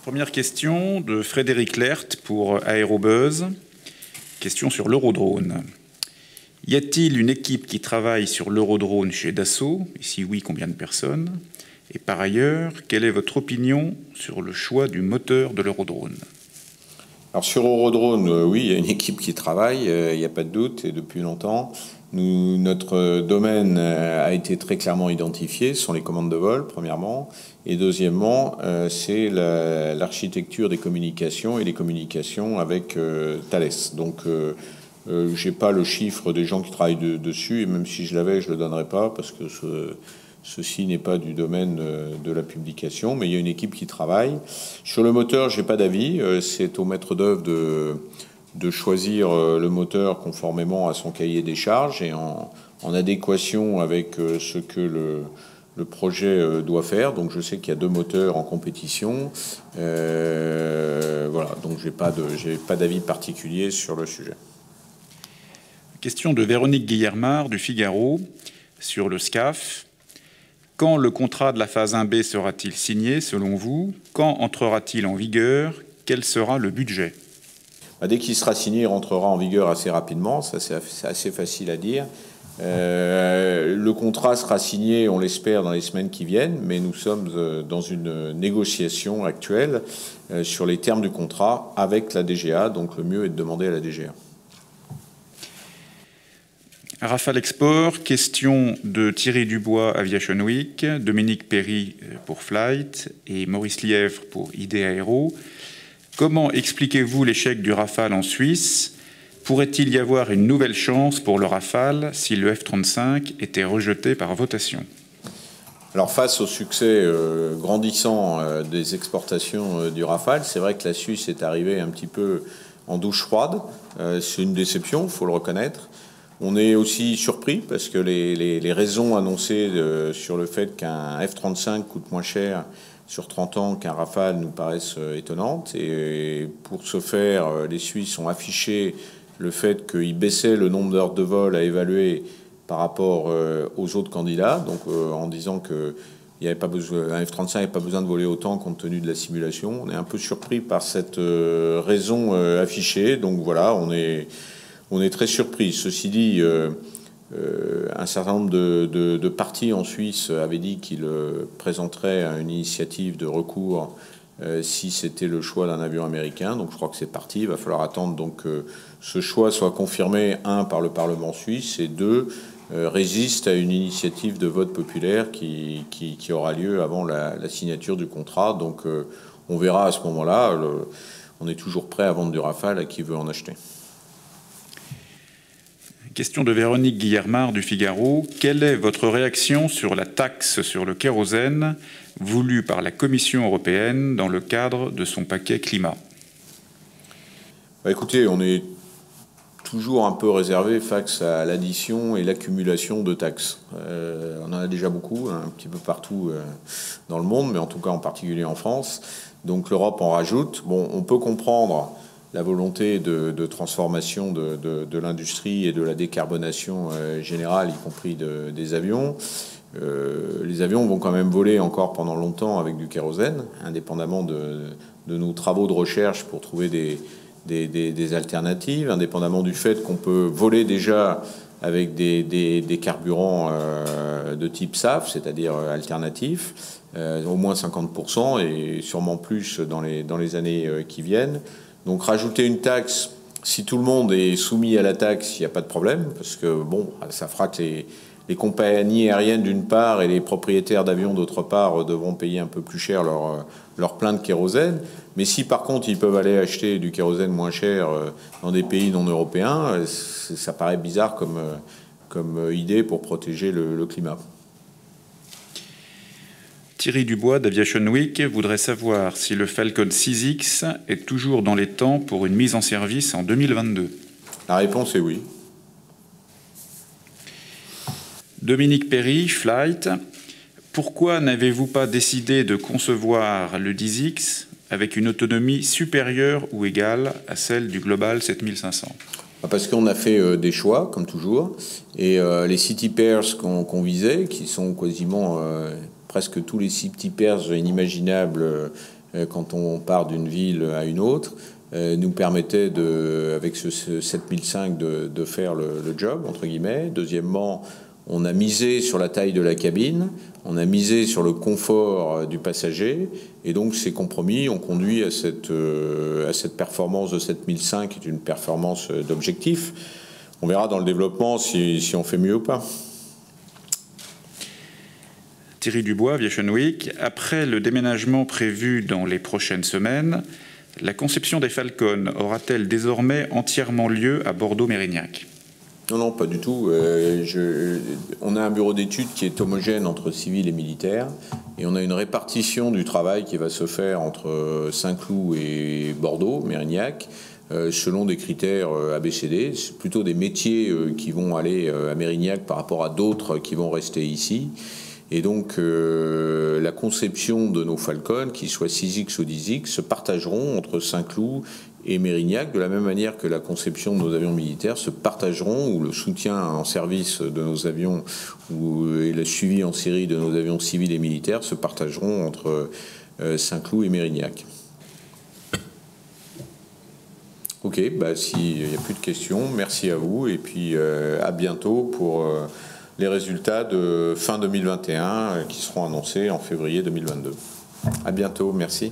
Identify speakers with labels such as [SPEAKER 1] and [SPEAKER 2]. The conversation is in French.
[SPEAKER 1] Première question de Frédéric Lert pour Aérobuzz. Question sur l'Eurodrone. Y a-t-il une équipe qui travaille sur l'Eurodrone chez Dassault? Et si oui, combien de personnes? Et par ailleurs, quelle est votre opinion sur le choix du moteur de l'Eurodrone?
[SPEAKER 2] Alors sur Eurodrone, oui, il y a une équipe qui travaille, il n'y a pas de doute, et depuis longtemps. Notre domaine a été très clairement identifié, ce sont les commandes de vol, premièrement. Et deuxièmement, c'est l'architecture des communications et les communications avec Thales. Donc, je n'ai pas le chiffre des gens qui travaillent dessus, et même si je l'avais, je ne le donnerais pas, parce que ceci n'est pas du domaine de la publication, mais il y a une équipe qui travaille. Sur le moteur, je n'ai pas d'avis. C'est au maître d'œuvre de choisir le moteur conformément à son cahier des charges et en adéquation avec ce que le projet doit faire. Donc je sais qu'il y a 2 moteurs en compétition. Voilà, donc j'ai pas d'avis particulier sur le sujet.
[SPEAKER 1] Question de Véronique Guillermard du Figaro sur le SCAF. Quand le contrat de la phase 1B sera-t-il signé selon vous? Quand entrera-t-il en vigueur? Quel sera le budget?
[SPEAKER 2] Dès qu'il sera signé, il rentrera en vigueur assez rapidement, ça c'est assez facile à dire. Le contrat sera signé, on l'espère, dans les semaines qui viennent, mais nous sommes dans une négociation actuelle sur les termes du contrat avec la DGA, donc le mieux est de demander à la DGA.
[SPEAKER 1] Rafale Export, question de Thierry Dubois, Aviation Week, Dominique Perry pour Flight et Maurice Lièvre pour ID Aéro. Comment expliquez-vous l'échec du Rafale en Suisse? Pourrait-il y avoir une nouvelle chance pour le Rafale si le F-35 était rejeté par votation?
[SPEAKER 2] Alors face au succès grandissant des exportations du Rafale, c'est vrai que la Suisse est arrivée un petit peu en douche froide. C'est une déception, il faut le reconnaître. On est aussi surpris parce que les raisons annoncées sur le fait qu'un F-35 coûte moins cher sur 30 ans qu'un Rafale nous paraissent étonnantes. Et pour ce faire, les Suisses ont affiché le fait qu'ils baissaient le nombre d'heures de vol à évaluer par rapport aux autres candidats, donc en disant que un F-35 n'avait pas besoin de voler autant compte tenu de la simulation. On est un peu surpris par cette raison affichée. Donc voilà, on est très surpris. Ceci dit, un certain nombre de partis en Suisse avaient dit qu'ils présenteraient une initiative de recours si c'était le choix d'un avion américain. Donc je crois que c'est parti. Il va falloir attendre donc que ce choix soit confirmé, 1, par le Parlement suisse, et 2, résiste à une initiative de vote populaire qui aura lieu avant la signature du contrat. Donc on verra à ce moment-là. On est toujours prêt à vendre du Rafale à qui veut en acheter.
[SPEAKER 1] Question de Véronique Guillermard du Figaro. Quelle est votre réaction sur la taxe sur le kérosène voulue par la Commission européenne dans le cadre de son paquet climat?
[SPEAKER 2] Écoutez, on est toujours un peu réservé face à l'addition et l'accumulation de taxes. On en a déjà beaucoup, un petit peu partout dans le monde, mais en tout cas en particulier en France. Donc l'Europe en rajoute. Bon, on peut comprendre la volonté de transformation de l'industrie et de la décarbonation générale, y compris des avions. Les avions vont quand même voler encore pendant longtemps avec du kérosène, indépendamment de nos travaux de recherche pour trouver des alternatives, indépendamment du fait qu'on peut voler déjà avec des carburants de type SAF, c'est-à-dire alternatifs, au moins 50% et sûrement plus dans les années qui viennent. Donc rajouter une taxe, si tout le monde est soumis à la taxe, il n'y a pas de problème, parce que bon, ça fera que les compagnies aériennes d'une part et les propriétaires d'avions d'autre part devront payer un peu plus cher leur plein de kérosène. Mais si par contre ils peuvent aller acheter du kérosène moins cher dans des pays non européens, ça paraît bizarre comme idée pour protéger le climat.
[SPEAKER 1] Thierry Dubois d'Aviation Week voudrait savoir si le Falcon 6X est toujours dans les temps pour une mise en service en 2022.
[SPEAKER 2] La réponse est oui.
[SPEAKER 1] Dominique Perry, Flight. Pourquoi n'avez-vous pas décidé de concevoir le 10X avec une autonomie supérieure ou égale à celle du Global 7500?
[SPEAKER 2] Parce qu'on a fait des choix, comme toujours, et les city pairs qu'on visait, qui sont quasiment presque tous les city pairs inimaginables quand on part d'une ville à une autre, nous permettait, avec ce 7005, de faire le job, entre guillemets. Deuxièmement, on a misé sur la taille de la cabine, on a misé sur le confort du passager, et donc ces compromis ont conduit à cette performance de 7005, qui est une performance d'objectif. On verra dans le développement si on fait mieux ou pas.
[SPEAKER 1] Thierry Dubois, Aviation Week. Après le déménagement prévu dans les prochaines semaines, la conception des Falcon aura-t-elle désormais entièrement lieu à Bordeaux-Mérignac?
[SPEAKER 2] Non, non, pas du tout. On a un bureau d'études qui est homogène entre civils et militaires, et on a une répartition du travail qui va se faire entre Saint-Cloud et Bordeaux, Mérignac, selon des critères ABCD. C'est plutôt des métiers qui vont aller à Mérignac par rapport à d'autres qui vont rester ici. Et donc, la conception de nos Falcon, qu'ils soient 6X ou 10X, se partageront entre Saint-Cloud et Mérignac, de la même manière que la conception de nos avions militaires se partageront, ou le soutien en service de nos avions et le suivi en série de nos avions civils et militaires se partageront entre Saint-Cloud et Mérignac. Ok, s'il n'y a plus de questions, merci à vous, et puis à bientôt pour les résultats de fin 2021 qui seront annoncés en février 2022. À bientôt, merci.